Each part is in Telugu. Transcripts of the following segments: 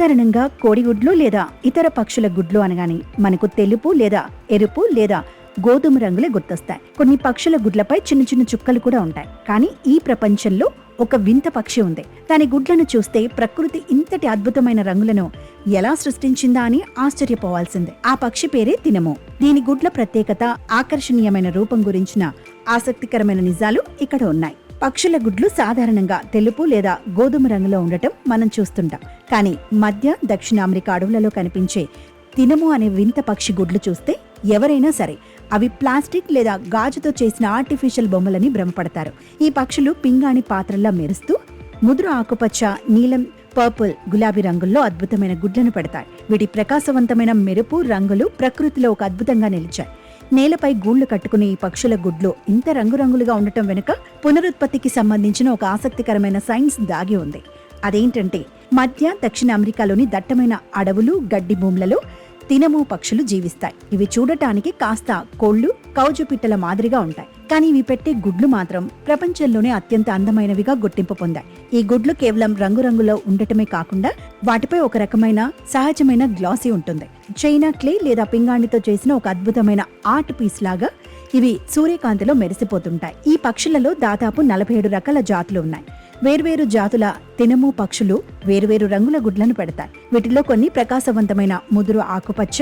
సాధారణంగా కోడిగుడ్లు లేదా ఇతర పక్షుల గుడ్లు అనగానే మనకు తెలుపు లేదా ఎరుపు లేదా గోధుమ రంగులే గుర్తొస్తాయి. కొన్ని పక్షుల గుడ్లపై చిన్న చిన్న చుక్కలు కూడా ఉంటాయి. కానీ ఈ ప్రపంచంలో ఒక వింత పక్షి ఉంది. దాని గుడ్లను చూస్తే ప్రకృతి ఇంతటి అద్భుతమైన రంగులను ఎలా సృష్టించిందా అని ఆశ్చర్యపోవాల్సిందే. ఆ పక్షి పేరే తినము. దీని గుడ్ల ప్రత్యేకత, ఆకర్షణీయమైన రూపం గురించిన ఆసక్తికరమైన నిజాలు ఇక్కడ ఉన్నాయి. పక్షుల గుడ్లు సాధారణంగా తెలుపు లేదా గోధుమ రంగులో ఉండటం మనం చూస్తుంటాం. కానీ మధ్య దక్షిణ అమెరికా అడవులలో కనిపించే తినము అనే వింత పక్షి గుడ్లు చూస్తే ఎవరైనా సరే అవి ప్లాస్టిక్ లేదా గాజుతో చేసిన ఆర్టిఫిషియల్ బొమ్మలని భ్రమపడతారు. ఈ పక్షులు పింగాణి పాత్రల్లా మెరుస్తూ ముదురు ఆకుపచ్చ, నీలం, పర్పుల్, గులాబీ రంగుల్లో అద్భుతమైన గుడ్లను పెడతాయి. వీటి ప్రకాశవంతమైన మెరుపు రంగులు ప్రకృతిలో ఒక అద్భుతంగా నిలిచాయి. నేలపై గూళ్లు కట్టుకునే ఈ పక్షుల గుడ్లు ఇంత రంగురంగులుగా ఉండటం వెనుక పునరుత్పత్తికి సంబంధించిన ఒక ఆసక్తికరమైన సైన్స్ దాగి ఉంది. అదేంటంటే మధ్య దక్షిణ అమెరికాలోని దట్టమైన అడవులు, గడ్డి భూములలో తినము పక్షులు జీవిస్తాయి. ఇవి చూడటానికి కాస్త కోళ్లు, కౌజుపిట్టల మాదిరిగా ఉంటాయి. కానీ ఇవి పెట్టే గుడ్లు మాత్రం ప్రపంచంలోనే అత్యంత అందమైనవిగా గుర్తింపు పొందాయి. ఈ గుడ్లు కేవలం రంగురంగులో ఉండటమే కాకుండా వాటిపై ఒక రకమైన సహజమైన గ్లాసీ ఉంటుంది. చైనా క్లే లేదా పింగాణితో చేసిన ఒక అద్భుతమైన ఆర్ట్ పీస్ లాగా ఇవి సూర్యకాంతిలో మెరిసిపోతుంటాయి. ఈ పక్షులలో దాదాపు 47 రకాల జాతులు ఉన్నాయి. వేర్వేరు జాతుల తినము పక్షులు వేర్వేరు రంగుల గుడ్లను పెడతాయి. వీటిలో కొన్ని ప్రకాశవంతమైన ముదురు ఆకుపచ్చ,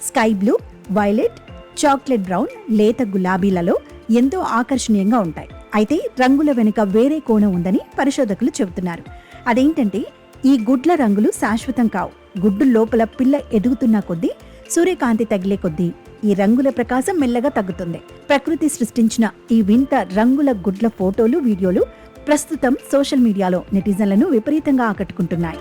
sky blue, violet, chocolate brown, లేత గులాబీలలో ఎంతో ఆకర్షణీయంగా ఉంటాయి. అయితే రంగుల వెనుక వేరే కోణం ఉందని పరిశోధకులు చెబుతున్నారు. అదేంటంటే ఈ గుడ్ల రంగులు శాశ్వతం కావు. గుడ్డు లోపల పిల్ల ఎదుగుతున్న కొద్దీ, సూర్యకాంతి తగిలే కొద్దీ ఈ రంగుల ప్రకాశం మెల్లగా తగ్గుతుంది. ప్రకృతి సృష్టించిన ఈ వింత రంగుల గుడ్ల ఫోటోలు, వీడియోలు ప్రస్తుతం సోషల్ మీడియాలో నెటిజన్లను విపరీతంగా ఆకట్టుకుంటున్నాయి.